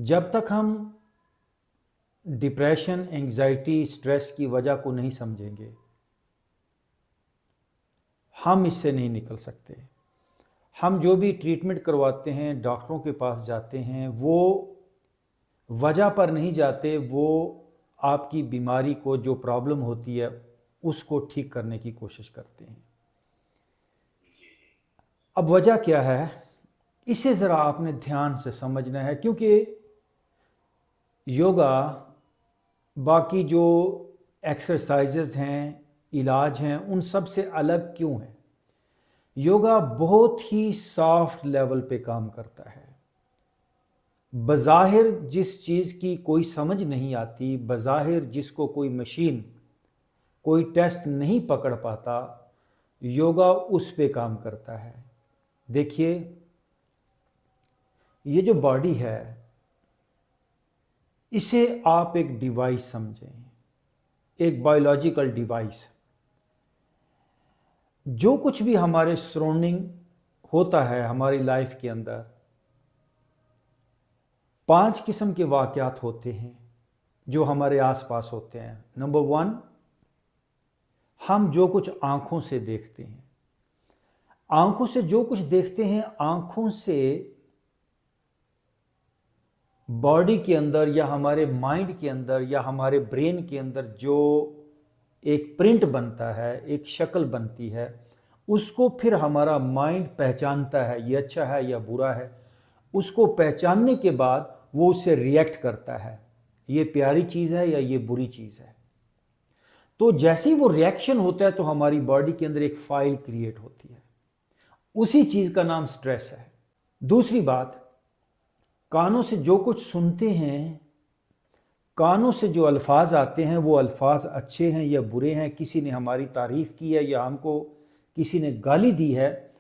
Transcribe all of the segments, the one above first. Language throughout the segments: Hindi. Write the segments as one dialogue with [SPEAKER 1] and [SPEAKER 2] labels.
[SPEAKER 1] जब तक हम डिप्रेशन, एंजाइटी, स्ट्रेस की वजह को नहीं समझेंगे, हम इससे नहीं निकल सकते। हम जो भी ट्रीटमेंट करवाते हैं, डॉक्टरों के पास जाते हैं, वो वजह पर नहीं जाते, वो आपकी बीमारी को, जो प्रॉब्लम होती है, उसको ठीक करने की कोशिश करते हैं। अब वजह क्या है, इसे ज़रा आपने ध्यान से समझना है, क्योंकि योगा, बाकी जो एक्सरसाइजेज हैं, इलाज हैं, उन सब से अलग क्यों है? योगा बहुत ही सॉफ्ट लेवल पे काम करता है। बज़ाहिर जिस चीज़ की कोई समझ नहीं आती, बज़ाहिर जिसको कोई मशीन, कोई टेस्ट नहीं पकड़ पाता, योगा उस पे काम करता है। देखिए, ये जो बॉडी है, इसे आप एक डिवाइस समझें, एक बायोलॉजिकल डिवाइस। जो कुछ भी हमारे सराउंडिंग होता है हमारी लाइफ के अंदर, 5 किस्म के वाक़यात होते हैं जो हमारे आसपास होते हैं। नंबर 1, हम जो कुछ आँखों से देखते हैं। आँखों से जो कुछ देखते हैं, आँखों से बॉडी के अंदर या हमारे माइंड के अंदर या हमारे ब्रेन के अंदर जो एक प्रिंट बनता है, एक शक्ल बनती है, उसको फिर हमारा माइंड पहचानता है, ये अच्छा है या बुरा है। उसको पहचानने के बाद वो उससे रिएक्ट करता है, ये प्यारी चीज़ है या ये बुरी चीज़ है। तो जैसे ही वो रिएक्शन होता है, तो हमारी बॉडी के अंदर एक फाइल क्रिएट होती है। उसी चीज़ का नाम स्ट्रेस है। दूसरी बात, कानों से जो कुछ सुनते हैं, कानों से जो अल्फाज आते हैं, वो अल्फाज अच्छे हैं या बुरे हैं, किसी ने हमारी तारीफ़ की है या हमको किसी ने गाली दी है,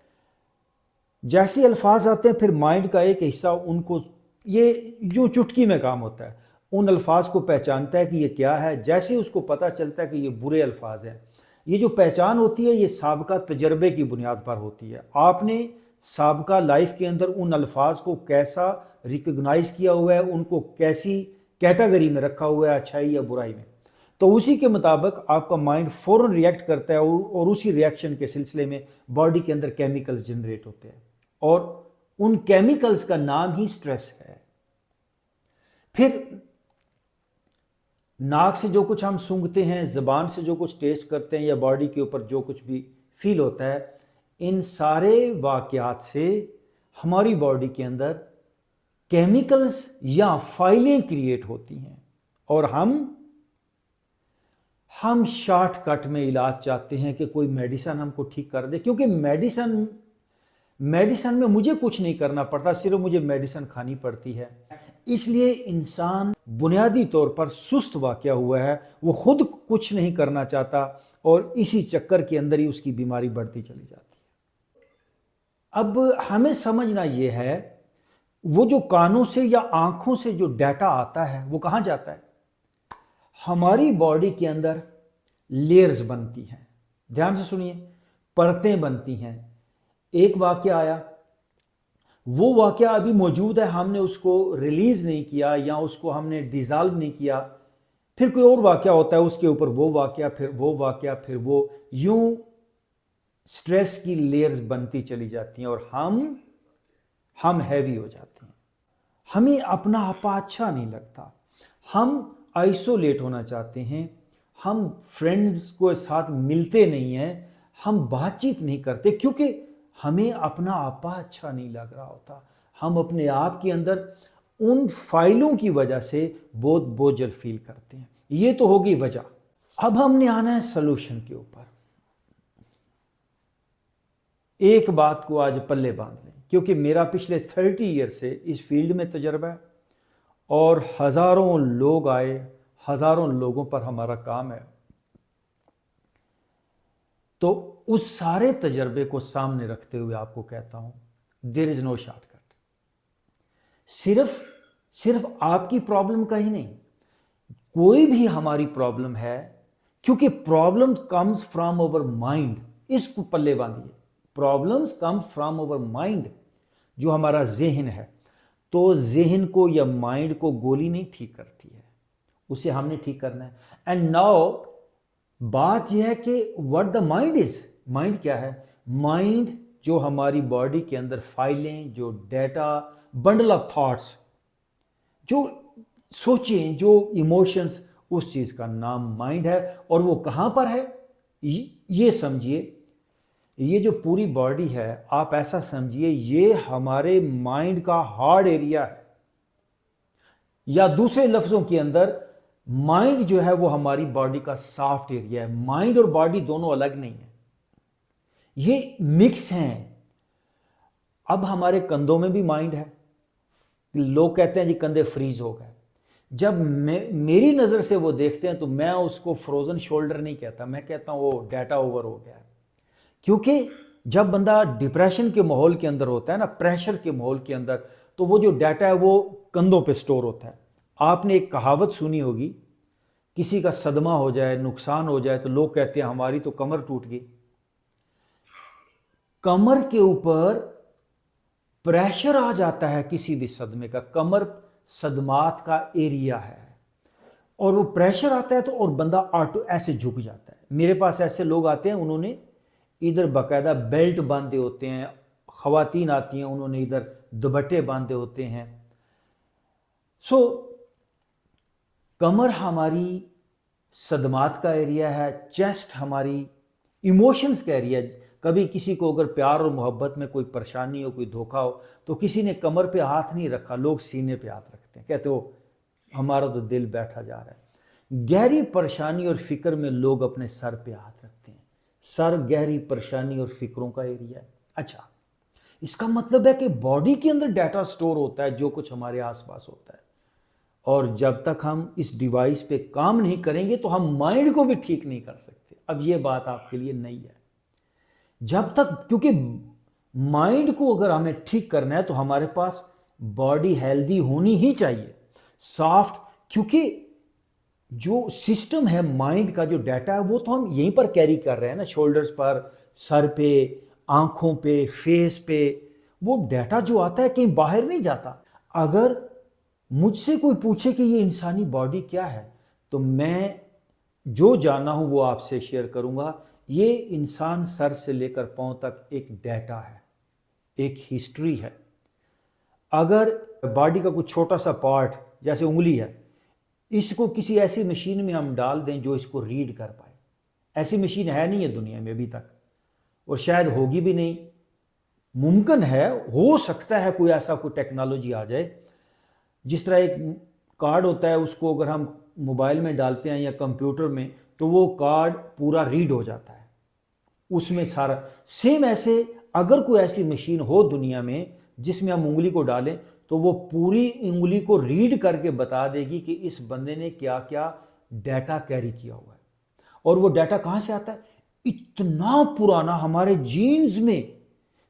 [SPEAKER 1] जैसे अल्फाज आते हैं, फिर माइंड का एक हिस्सा उनको, ये जो चुटकी में काम होता है, उन अल्फाज को पहचानता है कि ये क्या है। जैसे उसको पता चलता है कि ये बुरे अल्फाज हैं, ये जो पहचान होती है, ये साबका तजर्बे की बुनियाद पर होती है। आपने साबका लाइफ के अंदर उन अल्फाज को कैसा रिकग्नाइज किया हुआ है, उनको कैसी कैटेगरी में रखा हुआ है, अच्छाई या बुराई में, तो उसी के मुताबिक आपका माइंड फ़ौरन रिएक्ट करता है, और उसी रिएक्शन के सिलसिले में बॉडी के अंदर केमिकल्स जनरेट होते हैं, और उन केमिकल्स का नाम ही स्ट्रेस है। फिर नाक से जो कुछ हम सूंघते हैं, ज़बान से जो कुछ टेस्ट करते हैं, या बॉडी के ऊपर जो कुछ भी फील होता है, इन सारे वाक़यात से हमारी बॉडी के अंदर केमिकल्स या फाइलें क्रिएट होती हैं, और हम शॉर्टकट में इलाज चाहते हैं कि कोई मेडिसिन हमको ठीक कर दे, क्योंकि मेडिसिन में मुझे कुछ नहीं करना पड़ता, सिर्फ मुझे मेडिसिन खानी पड़ती है। इसलिए इंसान बुनियादी तौर पर सुस्त वाक़या हुआ है, वो खुद कुछ नहीं करना चाहता, और इसी चक्कर के अंदर ही उसकी बीमारी बढ़ती चली जाती है। अब हमें समझना ये है, वो जो कानों से या आँखों से जो डाटा आता है, वो कहाँ जाता है? हमारी बॉडी के अंदर लेयर्स बनती हैं, ध्यान से सुनिए, परतें बनती हैं। एक वाक़या आया, वो वाक़या अभी मौजूद है, हमने उसको रिलीज़ नहीं किया या उसको हमने डिज़ॉल्व नहीं किया, फिर कोई और वाक़या होता है, उसके ऊपर वो वाक़या, फिर वो वाक़या, फिर वो, यूं स्ट्रेस की लेयर्स बनती चली जाती हैं, और हम हैवी हो जाते हैं। हमें अपना आपा अच्छा नहीं लगता, हम आइसोलेट होना चाहते हैं, हम फ्रेंड्स को साथ मिलते नहीं हैं, हम बातचीत नहीं करते, क्योंकि हमें अपना आपा अच्छा नहीं लग रहा होता। हम अपने आप के अंदर उन फाइलों की वजह से बहुत बोझल फील करते हैं। ये तो होगी वजह। अब हमने आना है सलूशन के ऊपर। एक बात को आज पल्ले बांध लें, क्योंकि मेरा पिछले 30 ईयर से इस फील्ड में तजर्बा है, और हज़ारों लोग आए, हज़ारों लोगों पर हमारा काम है। तो उस सारे तजर्बे को सामने रखते हुए आपको कहता हूं, देयर इज नो शॉर्टकट। सिर्फ आपकी प्रॉब्लम का ही नहीं, कोई भी हमारी प्रॉब्लम है, क्योंकि problem comes from our mind. इसको पल्ले बांधिए, problems come from our mind, जो हमारा जहन है। तो जहन को या माइंड को गोली नहीं ठीक करती है, उसे हमने ठीक करना है। एंड नाउ बात यह है कि what the mind is, mind क्या है? माइंड जो हमारी बॉडी के अंदर फाइलें, जो डेटा, बंडल ऑफ थॉट्स, जो सोचें, जो इमोशंस, उस चीज का नाम माइंड है। और वो कहां पर है? ये समझिए, ये जो पूरी बॉडी है, आप ऐसा समझिए ये हमारे माइंड का हार्ड एरिया है, या दूसरे लफ्जों के अंदर माइंड जो है वो हमारी बॉडी का सॉफ्ट एरिया है। माइंड और बॉडी दोनों अलग नहीं है, ये मिक्स हैं। अब हमारे कंधों में भी माइंड है। लोग कहते हैं जी कंधे फ्रीज हो गए। जब मेरी नज़र से वो देखते हैं तो मैं उसको फ्रोजन शोल्डर नहीं कहता, मैं कहता हूँ वो डाटा ओवर हो गया है। क्योंकि जब बंदा डिप्रेशन के माहौल के अंदर होता है ना, प्रेशर के माहौल के अंदर, तो वो जो डाटा है वो कंधों पे स्टोर होता है। आपने एक कहावत सुनी होगी, किसी का सदमा हो जाए, नुकसान हो जाए, तो लोग कहते हैं हमारी तो कमर टूट गई। कमर के ऊपर प्रेशर आ जाता है किसी भी सदमे का, कमर सदमात का एरिया है, और वो प्रेशर आता है तो और बंदा ऑटो ऐसे झुक जाता है। मेरे पास ऐसे लोग आते हैं, उन्होंने इधर बाकायदा बेल्ट बांधे होते हैं, खवातीन आती हैं उन्होंने इधर दुपट्टे बांधे होते हैं। सो कमर हमारी सदमात का एरिया है, चेस्ट हमारी इमोशंस का एरिया। कभी किसी को अगर प्यार और मोहब्बत में कोई परेशानी हो, कोई धोखा हो, तो किसी ने कमर पे हाथ नहीं रखा, लोग सीने पे हाथ रखते हैं, कहते हो हमारा तो दिल बैठा जा रहा है। गहरी परेशानी और फिक्र में लोग अपने सर पे हाथ रखते हैं। सर गहरी परेशानी और फिक्रों का एरिया है। अच्छा, इसका मतलब है कि बॉडी के अंदर डाटा स्टोर होता है, जो कुछ हमारे आसपास होता है, और जब तक हम इस डिवाइस पे काम नहीं करेंगे तो हम माइंड को भी ठीक नहीं कर सकते। अब ये बात आपके लिए नई है। जब तक, क्योंकि माइंड को अगर हमें ठीक करना है तो हमारे पास बॉडी हेल्दी होनी ही चाहिए, सॉफ्ट। क्योंकि जो सिस्टम है माइंड का, जो डाटा है, वो तो हम यहीं पर कैरी कर रहे हैं ना, शोल्डर्स पर, सर पे, आंखों पे, फेस पे। वो डाटा जो आता है कहीं बाहर नहीं जाता। अगर मुझसे कोई पूछे कि ये इंसानी बॉडी क्या है, तो मैं जो जाना हूं वो आपसे शेयर करूंगा। ये इंसान सर से लेकर पांव तक एक डाटा है, एक हिस्ट्री है। अगर बॉडी का कुछ छोटा सा पार्ट जैसे उंगली है, इसको किसी ऐसी मशीन में हम डाल दें जो इसको रीड कर पाए, ऐसी मशीन है नहीं है दुनिया में अभी तक, और शायद होगी भी नहीं। मुमकिन है, हो सकता है कोई ऐसा कोई टेक्नोलॉजी आ जाए। जिस तरह एक कार्ड होता है, उसको अगर हम मोबाइल में डालते हैं या कंप्यूटर में, तो वो कार्ड पूरा रीड हो जाता है, उसमें सारा। सेम ऐसे अगर कोई ऐसी मशीन हो दुनिया में जिसमें हम उंगली को डालें, तो वो पूरी उंगली को रीड करके बता देगी कि इस बंदे ने क्या क्या डाटा कैरी किया हुआ है। और वो डाटा कहां से आता है? इतना पुराना, हमारे जीन्स में।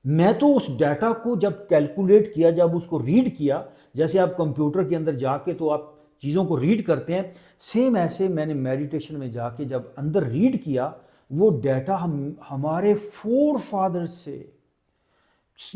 [SPEAKER 1] मैं तो उस डाटा को जब कैलकुलेट किया, जब उसको रीड किया, जैसे आप कंप्यूटर के अंदर जाके तो आप चीज़ों को रीड करते हैं, सेम ऐसे मैंने मेडिटेशन में जाके जब अंदर रीड किया, वो डाटा हमारे फोर फादर्स से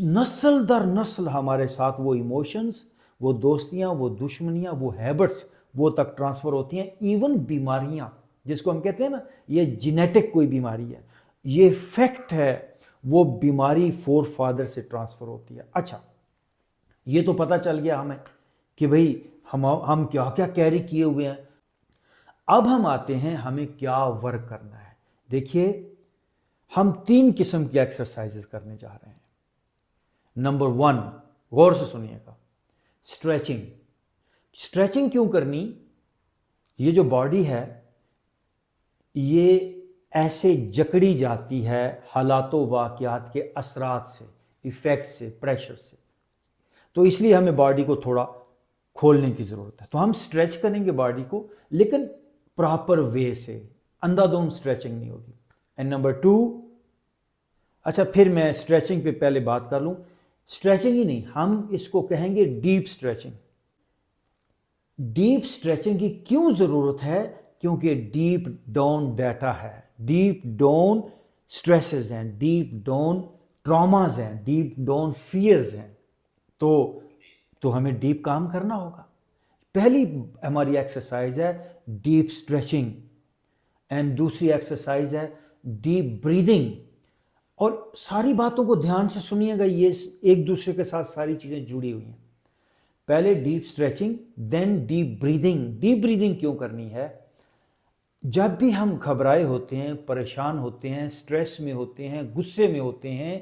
[SPEAKER 1] नस्ल दर नस्ल हमारे साथ वो इमोशंस, वो दोस्तियां, वो दुश्मनियां, वो हैबिट्स, वो तक ट्रांसफ़र होती हैं। इवन बीमारियां, जिसको हम कहते हैं ना ये जेनेटिक कोई बीमारी है, ये फैक्ट है, वो बीमारी फोर फादर से ट्रांसफ़र होती है। अच्छा, ये तो पता चल गया हमें कि भाई हम क्या क्या कैरी किए हुए हैं। अब हम आते हैं हमें क्या वर्क करना है। देखिए, हम 3 किस्म की एक्सरसाइजेस करने जा रहे हैं। नंबर 1, गौर से सुनिएगा, स्ट्रेचिंग। स्ट्रेचिंग क्यों करनी? ये जो बॉडी है ये ऐसे जकड़ी जाती है हालातों वाक़यात के असरात से, इफ़ेक्ट से, प्रेशर से, तो इसलिए हमें बॉडी को थोड़ा खोलने की ज़रूरत है। तो हम स्ट्रेच करेंगे बॉडी को, लेकिन प्रॉपर वे से, अंधाधुंध स्ट्रेचिंग नहीं होगी। एंड नंबर 2, अच्छा फिर मैं स्ट्रेचिंग पे पहले बात कर लूँ। स्ट्रेचिंग ही नहीं, हम इसको कहेंगे डीप स्ट्रेचिंग। डीप स्ट्रेचिंग की क्यों ज़रूरत है? क्योंकि डीप डाउन डाटा है, डीप डाउन स्ट्रेसेस हैं, डीप डाउन ट्रॉमाज हैं, डीप डाउन फियर्स हैं। तो तो हमें डीप काम करना होगा। पहली हमारी एक्सरसाइज है डीप स्ट्रेचिंग एंड दूसरी एक्सरसाइज है डीप ब्रीदिंग। और सारी बातों को ध्यान से सुनिएगा, ये एक दूसरे के साथ सारी चीजें जुड़ी हुई हैं। पहले deep stretching, then deep breathing. Deep breathing क्यों करनी है? जब भी हम घबराए होते हैं, परेशान होते हैं, स्ट्रेस में होते हैं, गुस्से में होते हैं,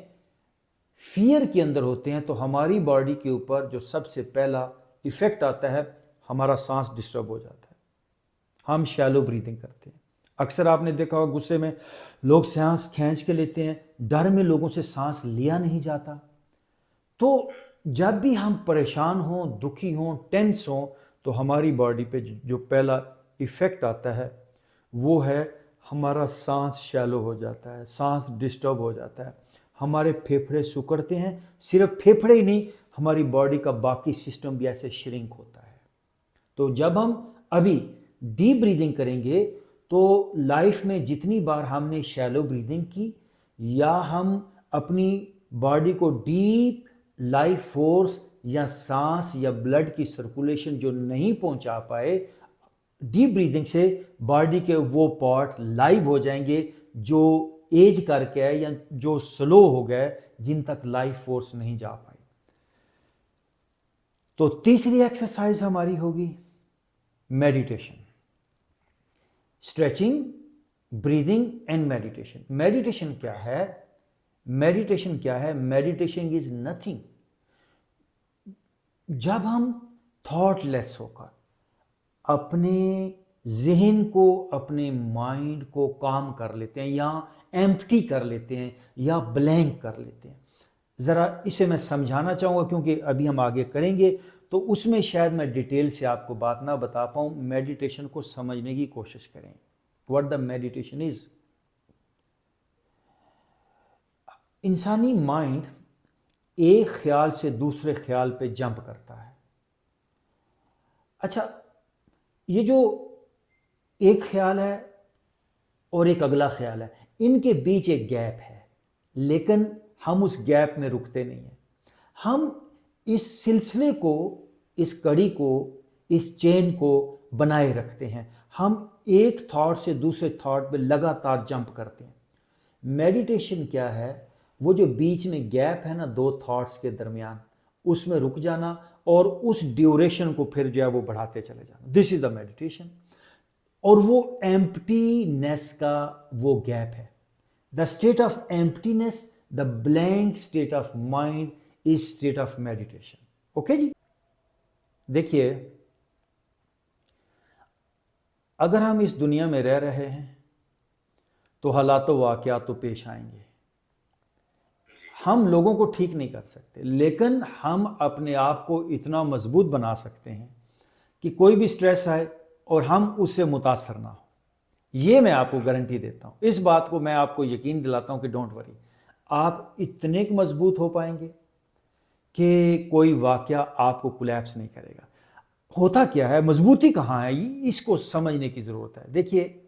[SPEAKER 1] फियर के अंदर होते हैं, तो हमारी बॉडी के ऊपर जो सबसे पहला इफेक्ट आता है, हमारा सांस डिस्टर्ब हो जाता है। हम शैलो ब्रीदिंग करते हैं। अक्सर आपने देखा होगा गुस्से में लोग सांस खींच के लेते हैं, डर में लोगों से सांस लिया नहीं जाता। तो जब भी हम परेशान हों, दुखी हों, टेंस हों, तो हमारी बॉडी पे जो पहला इफेक्ट आता है वो है हमारा सांस शैलो हो जाता है, सांस डिस्टर्ब हो जाता है, हमारे फेफड़े सिकुड़ते हैं। सिर्फ फेफड़े ही नहीं, हमारी बॉडी का बाकी सिस्टम भी ऐसे श्रिंक होता है। तो जब हम अभी डीप ब्रीदिंग करेंगे तो लाइफ में जितनी बार हमने शैलो ब्रीदिंग की या हम अपनी बॉडी को डीप लाइफ फोर्स या सांस या ब्लड की सर्कुलेशन जो नहीं पहुंचा पाए, डीप ब्रीदिंग से बॉडी के वो पार्ट लाइव हो जाएंगे जो एज करके है या जो स्लो हो गए, जिन तक लाइफ फोर्स नहीं जा पाई। तो तीसरी एक्सरसाइज हमारी होगी meditation, stretching, breathing and meditation. Meditation क्या है? मेडिटेशन क्या है? Meditation is nothing. जब हम थॉटलेस होकर अपने जहन को, अपने माइंड को काम कर लेते हैं या एम्प्टी कर लेते हैं या ब्लैंक कर लेते हैं। ज़रा इसे मैं समझाना चाहूँगा क्योंकि अभी हम आगे करेंगे तो उसमें शायद मैं डिटेल से आपको बात ना बता पाऊँ। मेडिटेशन को समझने की कोशिश करें। What the meditation is. इंसानी माइंड एक ख्याल से दूसरे ख्याल पे जंप करता है। अच्छा, ये जो एक ख्याल है और एक अगला ख्याल है, इनके बीच एक गैप है, लेकिन हम उस गैप में रुकते नहीं हैं। हम इस सिलसिले को, इस कड़ी को, इस चेन को बनाए रखते हैं। हम एक थॉट से दूसरे थॉट पे लगातार जंप करते हैं। मेडिटेशन क्या है? वो जो बीच में गैप है ना दो थॉट्स के दरमियान, उसमें रुक जाना और उस ड्यूरेशन को फिर जो है वो बढ़ाते चले जाना। This is the meditation. और वो एम्प्टीनेस का वो गैप है। The state of emptiness, the blank state of mind is state of meditation. Okay जी। देखिए, अगर हम इस दुनिया में रह रहे हैं तो हालात वाक़यात तो पेश आएंगे। हम लोगों को ठीक नहीं कर सकते, लेकिन हम अपने आप को इतना मजबूत बना सकते हैं कि कोई भी स्ट्रेस आए और हम उससे मुतासर ना हो। ये मैं आपको गारंटी देता हूँ। इस बात को मैं आपको यकीन दिलाता हूँ कि डोंट वरी, आप इतने मजबूत हो पाएंगे कि कोई वाक़या आपको कोलैप्स नहीं करेगा। होता क्या है, मजबूती कहाँ है, इसको समझने की ज़रूरत है। देखिए,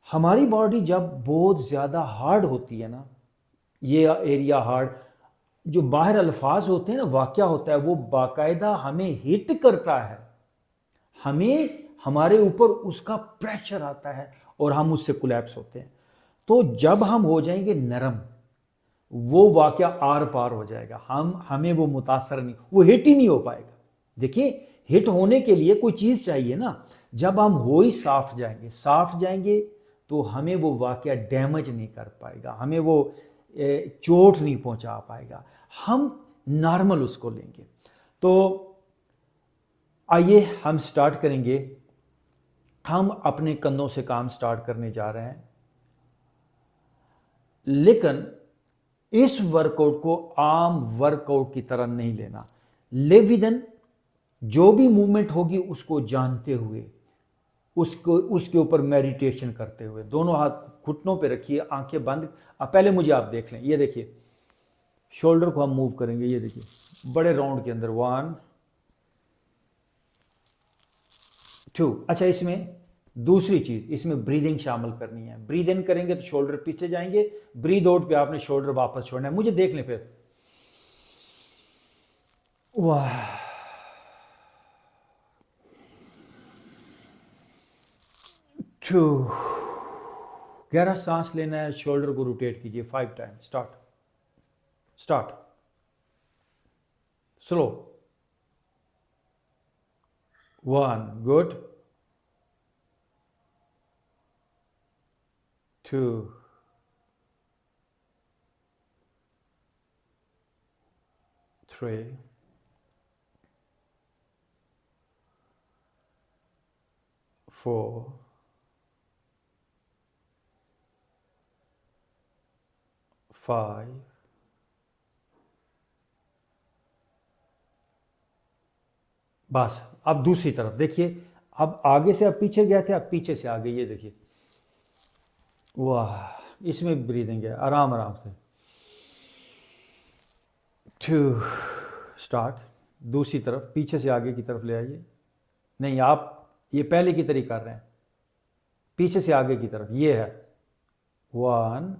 [SPEAKER 1] हमारी बॉडी जब बहुत ज़्यादा हार्ड होती है ना, ये एरिया हार्ड, जो बाहर अल्फाज होते हैं ना, वाक़या होता है, वो बाकायदा हमें हिट करता है, हमें हमारे ऊपर उसका प्रेशर आता है और हम उससे कोलैप्स होते हैं। तो जब हम हो जाएंगे नरम, वो वाक़या आर पार हो जाएगा, हमें वो मुतासर नहीं, वो हिट ही नहीं हो पाएगा। देखिए, हिट होने के लिए कोई चीज़ चाहिए ना। जब हम हो ही सॉफ्ट जाएंगे तो हमें वो वाक़या डैमेज नहीं कर पाएगा, हमें वो चोट नहीं पहुंचा पाएगा, हम नॉर्मल उसको लेंगे। तो आइए हम स्टार्ट करेंगे। हम अपने कंधों से काम स्टार्ट करने जा रहे हैं, लेकिन इस वर्कआउट को आम वर्कआउट की तरह नहीं लेना। लिव विदिन, जो भी मूवमेंट होगी उसको जानते हुए, उसको उसके ऊपर मेडिटेशन करते हुए, दोनों हाथ घुटनों पे रखिए, आंखें बंद। अब पहले मुझे आप देख लें, ये देखिए, शोल्डर को हम मूव करेंगे, ये देखिए बड़े राउंड के अंदर, 1 2। अच्छा, इसमें दूसरी चीज, इसमें ब्रीदिंग शामिल करनी है। ब्रीद इन करेंगे तो शोल्डर पीछे जाएंगे, ब्रीद आउट पे आपने शोल्डर वापस छोड़ना है। मुझे देख लें फिर, वाह, टू, गहरा सांस लेना है, शोल्डर को रोटेट कीजिए 5 time. Start, start, slow, 1, good, 2, 3, 4, 5, बस। अब दूसरी तरफ देखिए, अब आगे से आप पीछे गए थे, अब पीछे से आगे, ये देखिए, वाह, इसमें ब्रीदिंग है, आराम आराम से। 2, स्टार्ट, दूसरी तरफ, पीछे से आगे की तरफ ले आइए। नहीं, आप ये पहले की तरह कर रहे हैं, पीछे से आगे की तरफ, ये है। 1,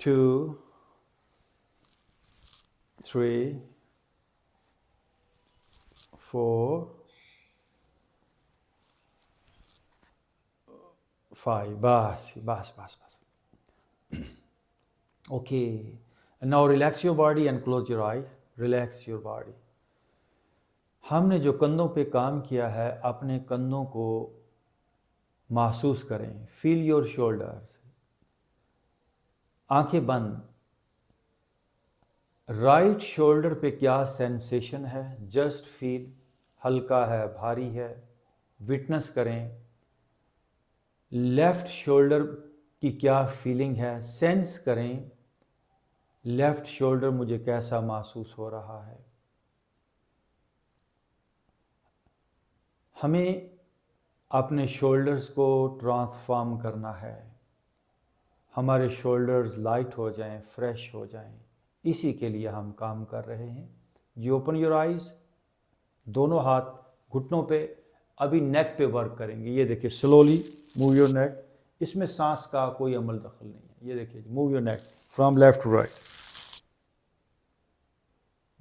[SPEAKER 1] 2, 3, 4, 5, बस बस बस बस। Okay, now relax your body and close your eyes, relax your body. हमने जो कंधों पे काम किया है, अपने कंधों को महसूस करें, फील योर शोल्डर्स, आंखें बंद। राइट शोल्डर पे क्या सेंसेशन है, जस्ट फील, हल्का है, भारी है, विटनेस करें। लेफ्ट शोल्डर की क्या फीलिंग है, सेंस करें, लेफ्ट शोल्डर मुझे कैसा महसूस हो रहा है। हमें अपने शोल्डर्स को ट्रांसफॉर्म करना है, हमारे शोल्डर्स लाइट हो जाएं, फ्रेश हो जाएं, इसी के लिए हम काम कर रहे हैं। यू ओपन योर आइज, दोनों हाथ घुटनों पे, अभी नेक पे वर्क करेंगे। ये देखिए, स्लोली मूव योर नेक, इसमें सांस का कोई अमल दखल नहीं है। ये देखिए, move your neck from left to right.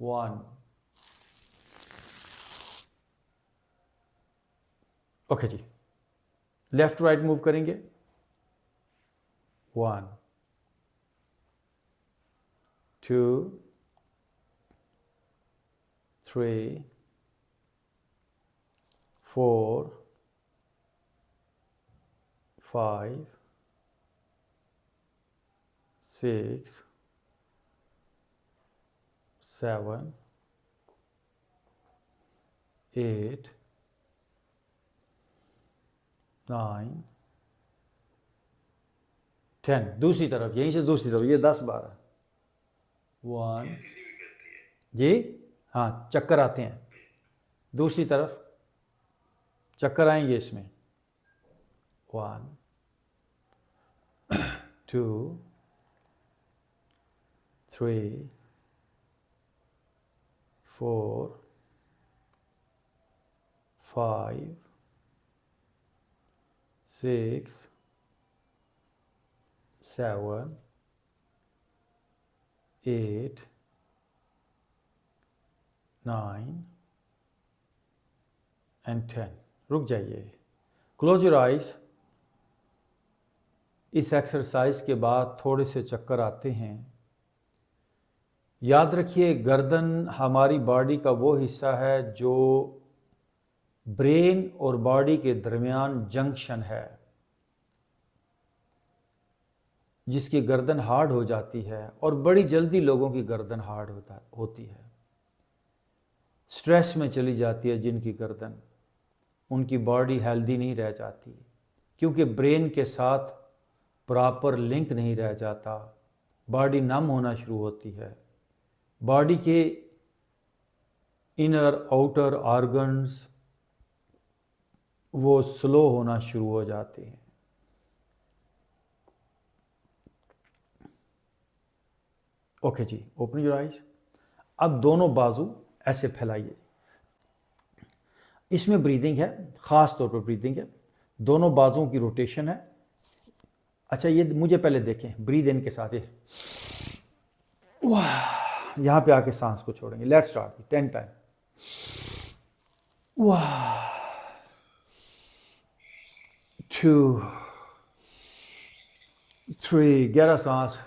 [SPEAKER 1] 1, okay जी, लेफ्ट टू राइट मूव करेंगे। 1, 2, 3, 4, 5, 6, 7, 8, 9, 10। दूसरी तरफ, यहीं से दूसरी तरफ, ये 10 बार है। 1, जी हाँ, चक्कर आते हैं, दूसरी तरफ चक्कर आएंगे इसमें। 1, 2, 3, 4, 5, 6, 7, 8, 9 एंड 10। रुक जाइए, क्लोज योर आइज। इस एक्सरसाइज के बाद थोड़े से चक्कर आते हैं। याद रखिए, गर्दन हमारी बॉडी का वो हिस्सा है जो ब्रेन और बॉडी के दरमियान जंक्शन है, जिसकी गर्दन हार्ड हो जाती है, और बड़ी जल्दी लोगों की गर्दन हार्ड होती है। स्ट्रेस में चली जाती है जिनकी गर्दन, उनकी बॉडी हेल्दी नहीं रह जाती, क्योंकि ब्रेन के साथ प्रॉपर लिंक नहीं रह जाता। बॉडी नम होना शुरू होती है, बॉडी के इनर आउटर ऑर्गन्स वो स्लो होना शुरू हो जाते हैं। ओके जी, ओपन योर आइज। अब दोनों बाजू ऐसे फैलाइए। इसमें ब्रीदिंग है, ख़ास तौर पर ब्रीदिंग है, दोनों बाजुओं की रोटेशन है। अच्छा, ये मुझे पहले देखें, ब्रीद इन के साथ ये, वाह, यहाँ पे आके सांस को छोड़ेंगे। Let's start 10 time. 2 3, गहरा सांस।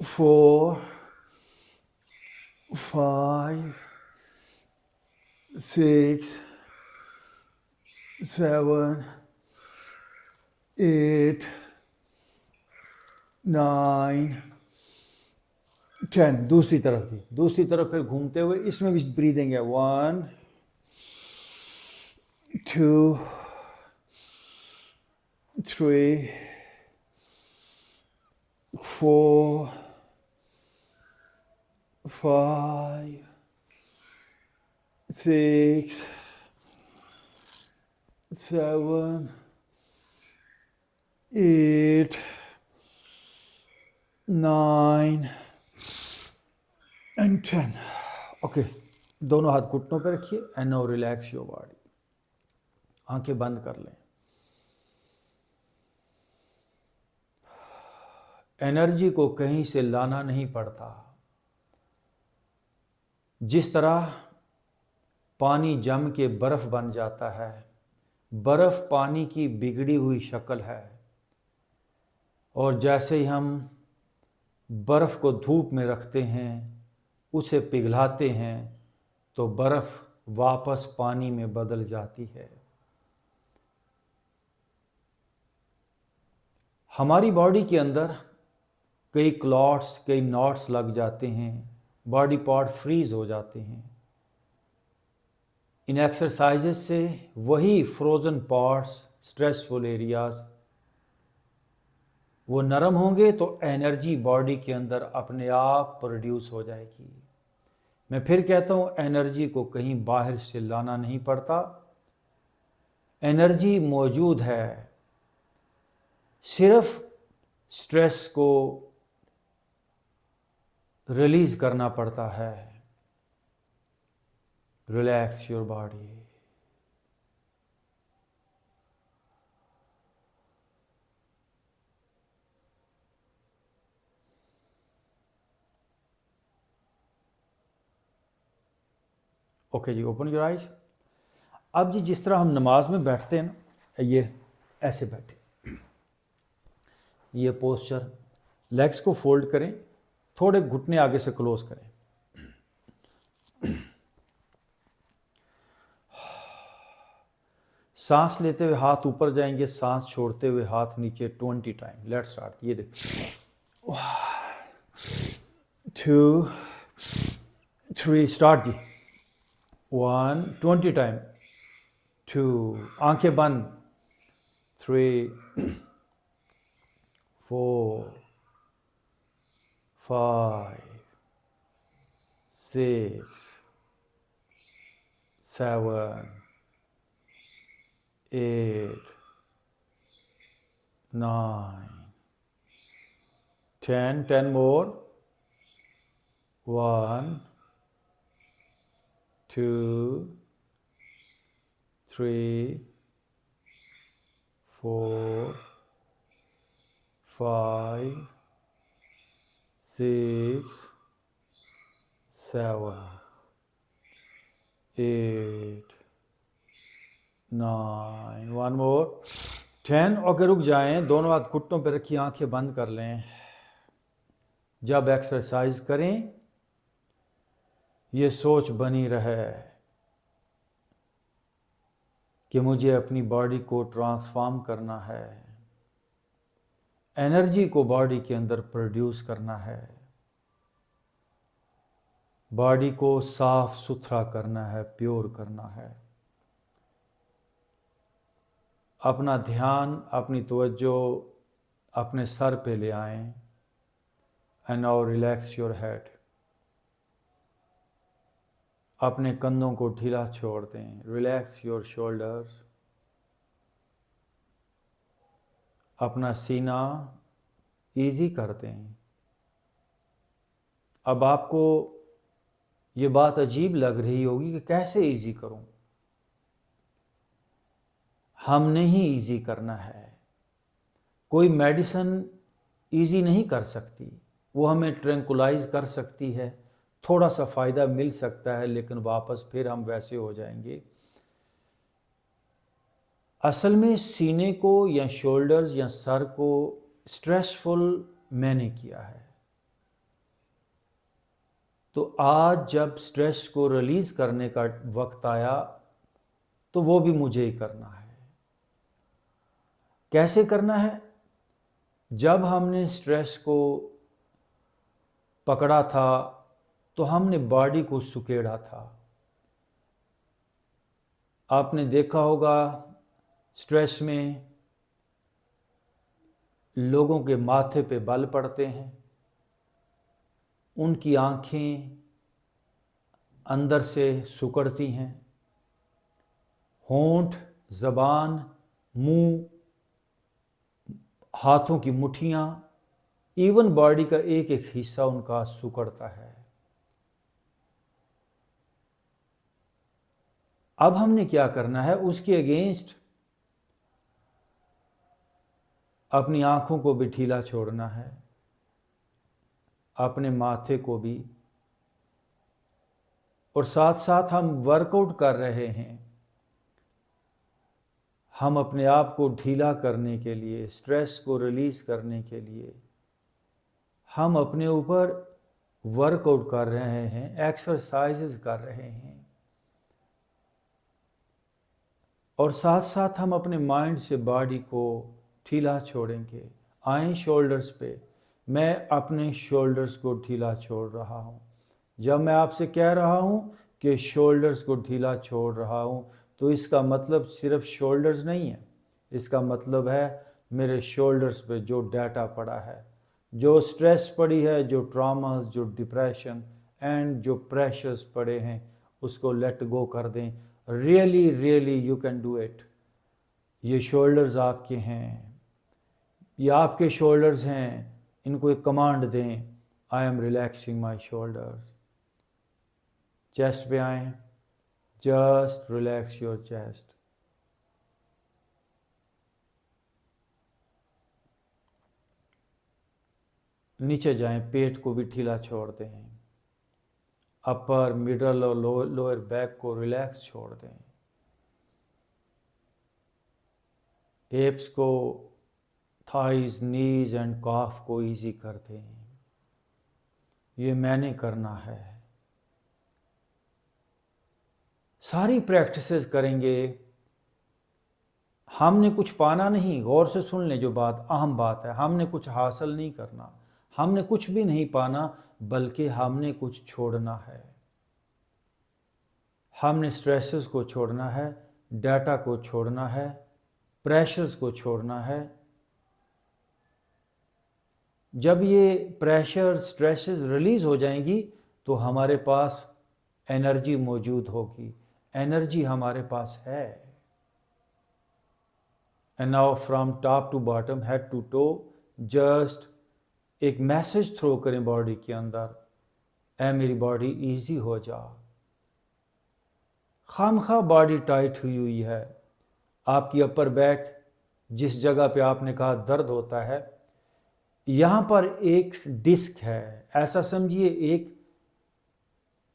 [SPEAKER 1] 4 5 6 7 8 9 10। दूसरी तरफ भी, दूसरी तरफ फिर घूमते हुए इसमें भी ब्रीदिंग है। 1 2 3 4 5 6 7 8 9 and 10। ओके, दोनों हाथ घुटनों पे रखिए and now relax your body. आंखें बंद कर लें। एनर्जी को कहीं से लाना नहीं पड़ता। जिस तरह पानी जम के बर्फ बन जाता है, बर्फ पानी की बिगड़ी हुई शक्ल है, और जैसे ही हम बर्फ को धूप में रखते हैं, उसे पिघलाते हैं, तो बर्फ वापस पानी में बदल जाती है। हमारी बॉडी के अंदर कई क्लॉट्स, कई नॉट्स लग जाते हैं, बॉडी पार्ट फ्रीज हो जाते हैं। इन एक्सरसाइजेस से वही फ्रोजन पार्ट्स, स्ट्रेसफुल एरियाज, वो नरम होंगे तो एनर्जी बॉडी के अंदर अपने आप प्रोड्यूस हो जाएगी। मैं फिर कहता हूँ, एनर्जी को कहीं बाहर से लाना नहीं पड़ता। एनर्जी मौजूद है, सिर्फ स्ट्रेस को रिलीज करना पड़ता है। Relax your body. ओके जी, ओपन योर आइज। अब जी जिस तरह हम नमाज में बैठते हैं ना, ये ऐसे बैठे, ये पोस्चर, लेग्स को फोल्ड करें, थोड़े घुटने आगे से क्लोज करें। सांस लेते हुए हाथ ऊपर जाएंगे, सांस छोड़ते हुए हाथ नीचे 20 टाइम। Let's start. ये देखो, 2 3, स्टार्ट जी। 1 20 टाइम। 2, आंखें बंद। 3 4 5 6 7 8 9 10 10 more। 1 2 3 4 5 6 7 8 9 1 more 10। और रुक जाएं, दोनों हाथ घुटनों पे रखिए, आंखें बंद कर लें। जब एक्सरसाइज करें, ये सोच बनी रहे कि मुझे अपनी बॉडी को ट्रांसफॉर्म करना है, एनर्जी को बॉडी के अंदर प्रोड्यूस करना है, बॉडी को साफ सुथरा करना है, प्योर करना है। अपना ध्यान, अपनी तवज्जो अपने सर पे ले आएं। And now relax your head. अपने कंधों को ढीला छोड़ दें। Relax your shoulders. अपना सीना इजी कर दें। अब आपको ये बात अजीब लग रही होगी कि कैसे इजी करूं। हमने ही इजी करना है, कोई मेडिसिन इजी नहीं कर सकती। वो हमें ट्रैंकुलाइज कर सकती है, थोड़ा सा फ़ायदा मिल सकता है, लेकिन वापस फिर हम वैसे हो जाएंगे। असल में सीने को या शोल्डर्स या सर को स्ट्रेसफुल मैंने किया है, तो आज जब स्ट्रेस को रिलीज करने का वक्त आया तो वो भी मुझे ही करना है। कैसे करना है? जब हमने स्ट्रेस को पकड़ा था तो हमने बॉडी को सुकेड़ा था। आपने देखा होगा स्ट्रेस में लोगों के माथे पे बल पड़ते हैं, उनकी आंखें अंदर से सिकुड़ती हैं, होंठ, जबान, मुंह, हाथों की मुट्ठियां, इवन बॉडी का एक एक हिस्सा उनका सिकुड़ता है। अब हमने क्या करना है? उसके अगेंस्ट अपनी आंखों को भी ढीला छोड़ना है, अपने माथे को भी, और साथ साथ हम वर्कआउट कर रहे हैं। हम अपने आप को ढीला करने के लिए, स्ट्रेस को रिलीज करने के लिए हम अपने ऊपर वर्कआउट कर रहे हैं, एक्सरसाइजेस कर रहे हैं, और साथ साथ हम अपने माइंड से बॉडी को ढीला छोड़ेंगे। आए शोल्डर्स पे, मैं अपने शोल्डर्स को ढीला छोड़ रहा हूँ। जब मैं आपसे कह रहा हूँ कि शोल्डर्स को ढीला छोड़ रहा हूँ, तो इसका मतलब सिर्फ शोल्डर्स नहीं है, इसका मतलब है मेरे शोल्डर्स पे जो डाटा पड़ा है, जो स्ट्रेस पड़ी है, जो ट्रॉमास, जो डिप्रेशन एंड जो प्रेशर्स पड़े हैं, उसको लेट गो कर दें। Really really you can do it. ये शोल्डर्स आपके हैं, ये आपके शोल्डर्स हैं, इनको एक कमांड दें, आई am relaxing my shoulders. Chest पे आए, जस्ट रिलैक्स योर चेस्ट। नीचे जाएं, पेट को भी ढीला छोड़ दें, अपर, मिडल और लोअर बैक को रिलैक्स छोड़ दें, हिप्स को, थाइज, नीज एंड काफ को इजी कर दें। ये मैंने करना है। सारी प्रैक्टिसेस करेंगे। हमने कुछ पाना नहीं, गौर से सुन लें, जो बात अहम बात है, हमने कुछ हासिल नहीं करना, हमने कुछ भी नहीं पाना, बल्कि हमने कुछ छोड़ना है। हमने स्ट्रेसेस को छोड़ना है, डाटा को छोड़ना है, प्रेशर्स को छोड़ना है। जब ये प्रेशर, स्ट्रेसेस रिलीज हो जाएंगी तो हमारे पास एनर्जी मौजूद होगी। एनर्जी हमारे पास है। And now from top to bottom, head to toe, just एक मैसेज थ्रो करें बॉडी के अंदर, ऐ मेरी बॉडी इजी हो जा। खामखा बॉडी टाइट हुई हुई है। आपकी अपर बैक, जिस जगह पे आपने कहा दर्द होता है, यहां पर एक डिस्क है, ऐसा समझिए एक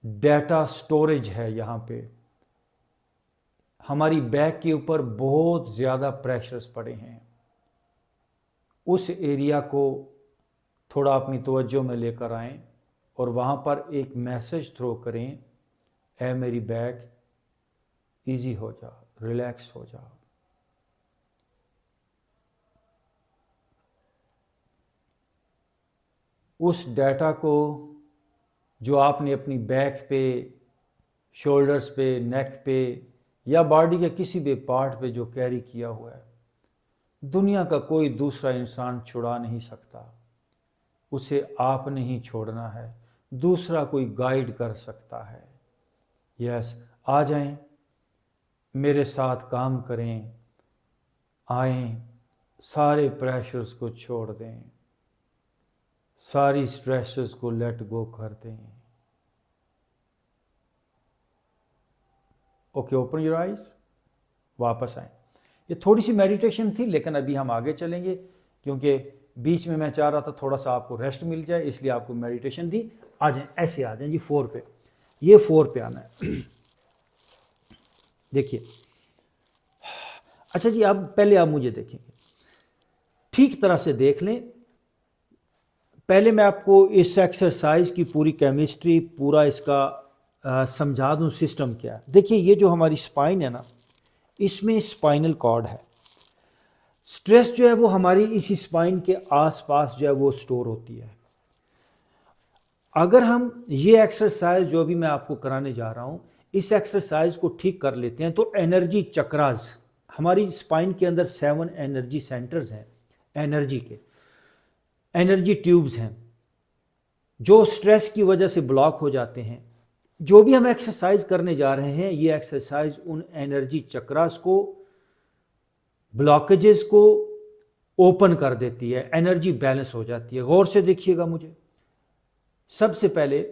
[SPEAKER 1] डाटा स्टोरेज है। यहां पे हमारी बैक के ऊपर बहुत ज़्यादा प्रेशर्स पड़े हैं। उस एरिया को थोड़ा अपनी तवज्जो में लेकर आएं और वहाँ पर एक मैसेज थ्रो करें, ऐ मेरी बैक इजी हो जा, रिलैक्स हो जा। उस डाटा को जो आपने अपनी बैक पे, शोल्डर्स पे, नेक पे या बॉडी के किसी भी पार्ट पे जो कैरी किया हुआ है, दुनिया का कोई दूसरा इंसान छुड़ा नहीं सकता। उसे आपने ही छोड़ना है, दूसरा कोई गाइड कर सकता है। यस, आ जाएं, मेरे साथ काम करें, आएं, सारे प्रेशर्स को छोड़ दें, सारी स्ट्रेसेस को लेट गो कर दें। ओके, ओपन योर आइज, वापस आएं। ये थोड़ी सी मेडिटेशन थी, लेकिन अभी हम आगे चलेंगे, क्योंकि बीच में मैं चाह रहा था थोड़ा सा आपको रेस्ट मिल जाए, इसलिए आपको मेडिटेशन दी। आ जाए, ऐसे आ जाए जी 4 पे, ये 4 पे आना है। देखिए, अच्छा जी, अब पहले आप मुझे देखेंगे, ठीक तरह से देख लें। पहले मैं आपको इस एक्सरसाइज की पूरी केमिस्ट्री, पूरा इसका समझा दूं सिस्टम क्या है। देखिए, ये जो हमारी स्पाइन है ना, इसमें स्पाइनल कॉर्ड है। स्ट्रेस जो है वो हमारी इस स्पाइन के आसपास जो है वो स्टोर होती है। अगर हम ये एक्सरसाइज जो भी मैं आपको कराने जा रहा हूँ, इस एक्सरसाइज को ठीक कर लेते हैं तो एनर्जी चक्रास, हमारी स्पाइन के अंदर 7 एनर्जी सेंटर्स हैं, एनर्जी के, एनर्जी ट्यूब्स हैं, जो स्ट्रेस की वजह से ब्लॉक हो जाते हैं। जो भी हम एक्सरसाइज करने जा रहे हैं, ये एक्सरसाइज उन एनर्जी चक्रास को, ब्लॉकेजेस को ओपन कर देती है, एनर्जी बैलेंस हो जाती है। गौर से देखिएगा मुझे। सबसे पहले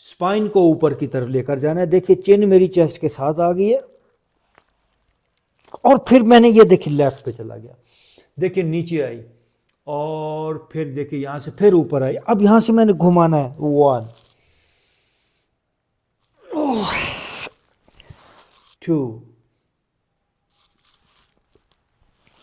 [SPEAKER 1] स्पाइन को ऊपर की तरफ लेकर जाना है। देखिए, चिन मेरी चेस्ट के साथ आ गई है, और फिर मैंने ये देखिए लेफ्ट पे चला गया, देखिए नीचे आई, और फिर देखिए यहां से फिर ऊपर आई। अब यहां से मैंने घुमाना है, 1 2,